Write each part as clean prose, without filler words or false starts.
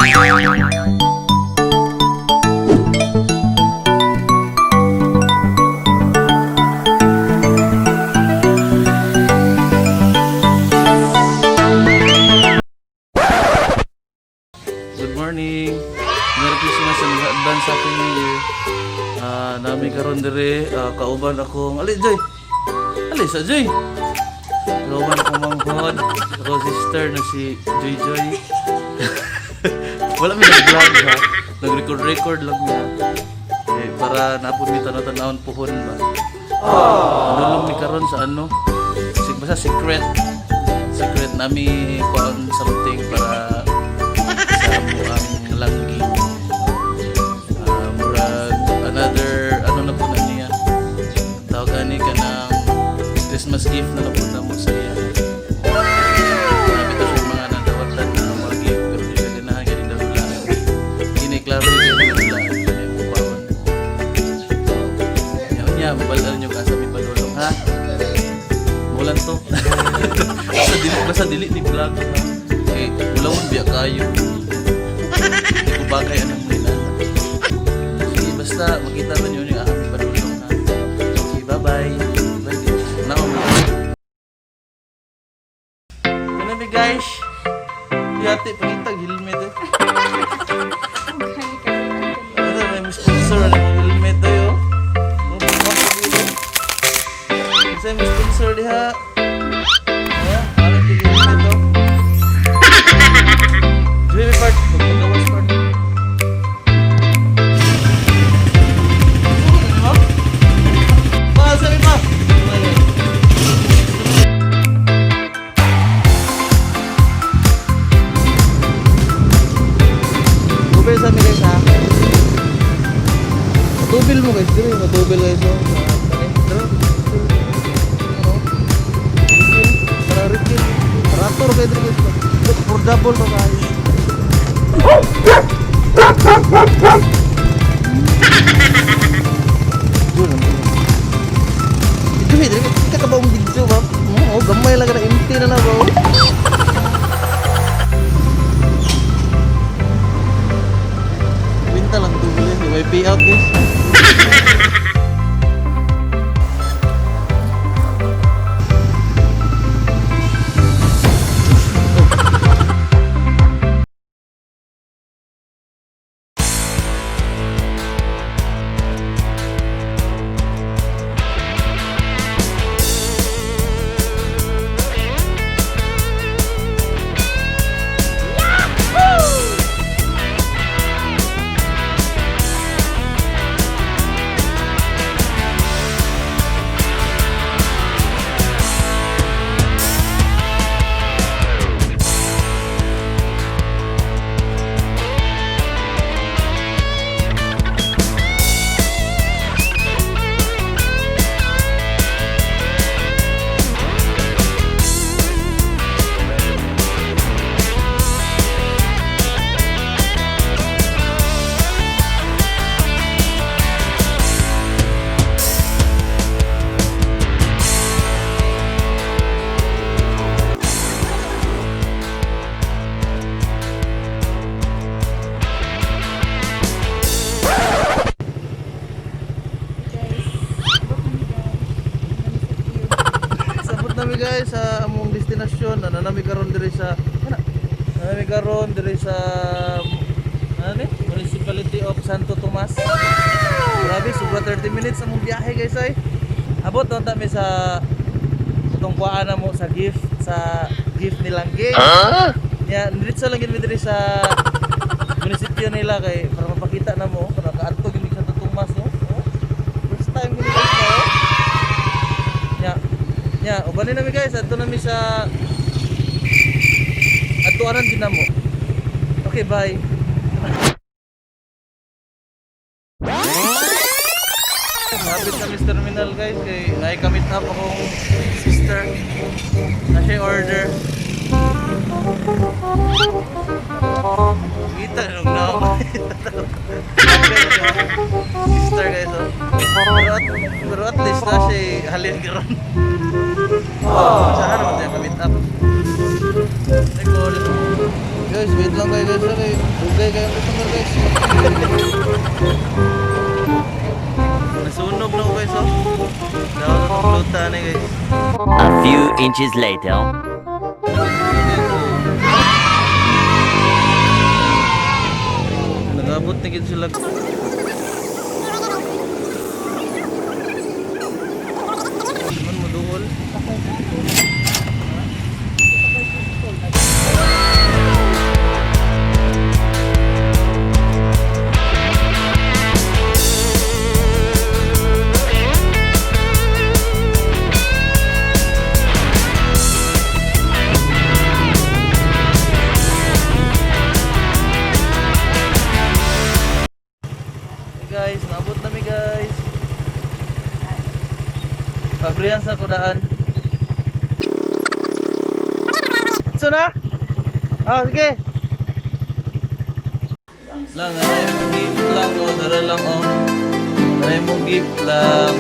Good morning. Merry Christmas and advance Happy New Year. Nami karon dire kauban akong Joy. Sa Joy. Kauban akong manghod, ako sister na si Joy Joy. Wala mi nag-vlog ha. Nag-record lang niya. Para napud mi tanaw-tanawon puhon ba. Nulong mi karon sa ano? Basta secret nami kuan something para sa muang langgi. Murag another ano na po na niya. Tawag ani ka ng Christmas gift na po na mo sa iya. Marami to siya mga nadawatan na mga gift pero di ka dinahan ka din dalulaan. Hindi klaro yung dalulaan. Yan niya, mabalaan nyo ka sa may balulong ha. Mulan to. Basta dili ni vlog ha. Mulawon biya kayo. Hindi ko bagay anong nila. Sige, basta makita na nyo yung aming balulong ha. Okay, bye-bye. Ano guys? Yati, pangitag helmet eh. Ano, may sponsor na yung helmet tayo. Kasi may sponsor diha. Ayan, parang yung helmet to. Dreamy part, magpagawas part. Sabi pa! Tubil sa amin guys ha. Matubil mo guys. Dito matubil guys. Para rikin. Rator kayo dito guys. Affordable pa kayo. Ito dito. Ika ka ba ang video ba? Gamay lang na empty na ba? Lang tubulan, may payout guys. Guys sa among destinasyon nanami karon diri sa Municipality of Santo Tomas. Grabe, sobra 30 minutes among biyahe guys ay. Abot na ta mi sa utong kuan na mo sa gift ni Langge. Ya, diretso lang gid mi diri sa munisipyo nila kay para mapakita na mo kung nakaadto gid mi sa Santo Tomas no. First time gid guys no. Ya, ubanin namin guys, ato namin sa atuanan din mo. Okay, bye. Napit kami sa terminal guys, kay nai-commit up akong sister na siya order. Kita nung naman. Sister guys, oh. Pero at least na siya halin karon. Saan naman tayo ka-meet up? Guys, wait lang kayo guys. Okay. Dugay kayong customer guys. Nasunog na ko guys oh. Daw na itong luta na guys. A few inches later. Nagabot na gid sila. Man mo duol. Guys, naabot nami guys. Pabrihan sa kudaan. So na? Ah, sige. Lang, ay mong gift lang oh, dara lang oh. Ay mong gift lang.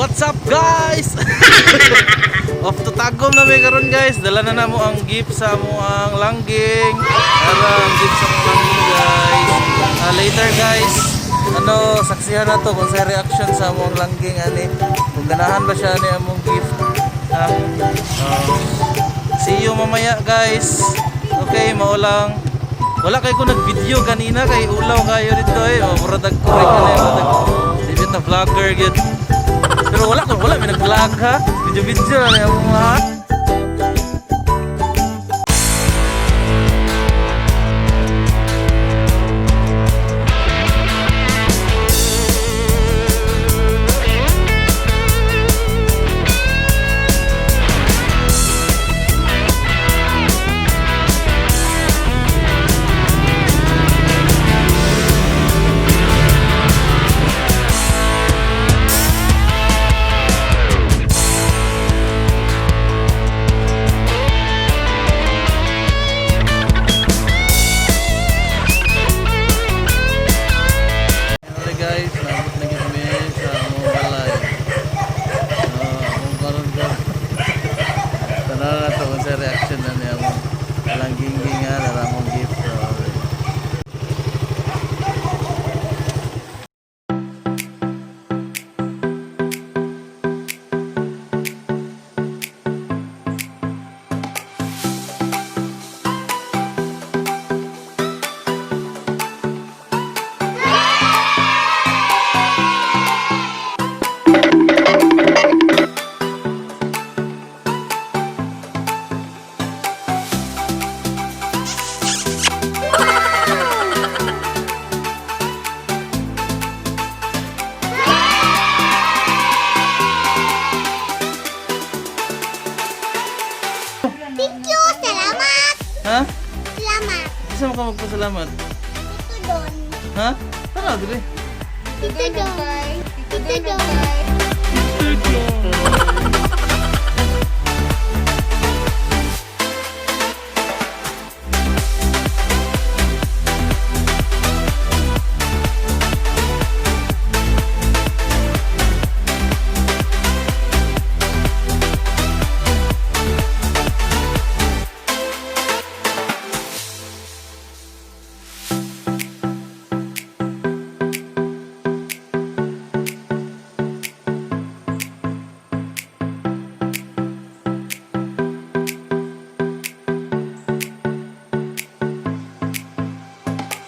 What's up guys? Off to tagom na may karon guys. Dala na namo ang gift sa mo ang langging. Ara ang gift sa mong langging guys. Later guys, ano saksihan na to kung sa reaction sa mong langging ani. Kung ganahan ba siya ni among gift. See you mamaya guys. Okay, maulang. Wala kay ko nag-video kanina kay ulaw kayo dito eh. Muradag ko rin kanina. Dito na vlogger gid. Pero wala may nag-vlog ha. Video na niya mo ha. Reaction na niya mo langging nga na mong gift. Thank you! Salamat! Ha? Salamat! Saan ka magpasalamat? Dito doon. Ha? Tara, dali. Dito doon. Dito doon. Dito.